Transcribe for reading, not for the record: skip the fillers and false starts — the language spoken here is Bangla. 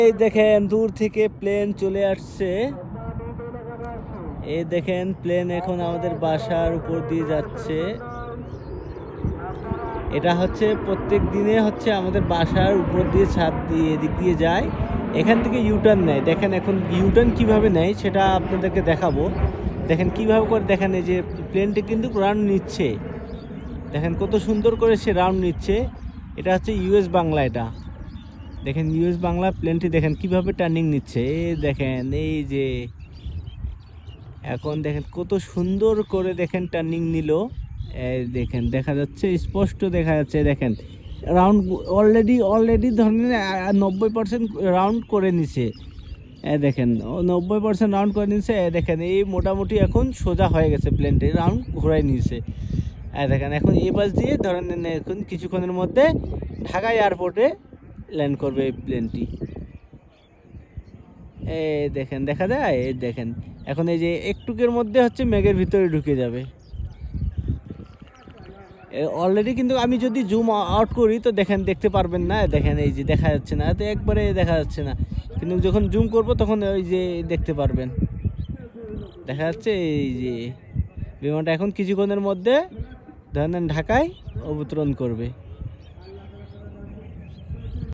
এই দেখেন দূর থেকে প্লেন চলে আসছে। এই দেখেন প্লেন এখন আমাদের বাসার উপর দিয়ে যাচ্ছে। এটা হচ্ছে প্রত্যেক দিনে হচ্ছে আমাদের বাসার উপর দিয়ে ছাদ দিয়ে এদিক দিয়ে যায়, এখান থেকে ইউটার্ন নেয়। দেখেন এখন ইউটার্ন কিভাবে নেয় সেটা আপনাদেরকে দেখাবো। দেখেন কিভাবে করে, দেখেন এই যে প্লেনটি কিন্তু রাউন্ড নিচ্ছে, দেখেন কত সুন্দর করে সে রাউন্ড নিচ্ছে। এটা হচ্ছে ইউএস বাংলা। এটা দেখেন ইউএস বাংলা প্লেনটি দেখেন কিভাবে টার্নিং নিচ্ছে। এই দেখেন এই যে এখন দেখেন কত সুন্দর করে দেখেন টার্নিং নিল। এই দেখেন দেখা যাচ্ছে, স্পষ্ট দেখা যাচ্ছে। দেখেন রাউন্ড অলরেডি ধরেন 90% রাউন্ড করে নিছে। দেখেন 90% রাউন্ড করে নিছে। দেখেন এই মোটামুটি এখন সোজা হয়ে গেছে, প্লেনটি রাউন্ড ঘোরাই নিয়েছে। দেখেন এখন এই পাশ দিয়ে ধরেন এখন কিছুক্ষণের মধ্যে ঢাকা এয়ারপোর্টে ল্যান্ড করবে এই প্লেনটি। এই দেখেন দেখা যায়, এই দেখেন এখন এই যে একটুকের মধ্যে হচ্ছে মেঘের ভিতরে ঢুকে যাবে অলরেডি। কিন্তু আমি যদি জুম আউট করি তো দেখেন দেখতে পারবেন না। দেখেন এই যে দেখা যাচ্ছে না, তো একবারে দেখা যাচ্ছে না, কিন্তু যখন জুম করব তখন ওই যে দেখতে পারবেন, দেখা যাচ্ছে। এই যে বিমানটা এখন কিছুক্ষণের মধ্যে ধরেন ঢাকায় অবতরণ করবে।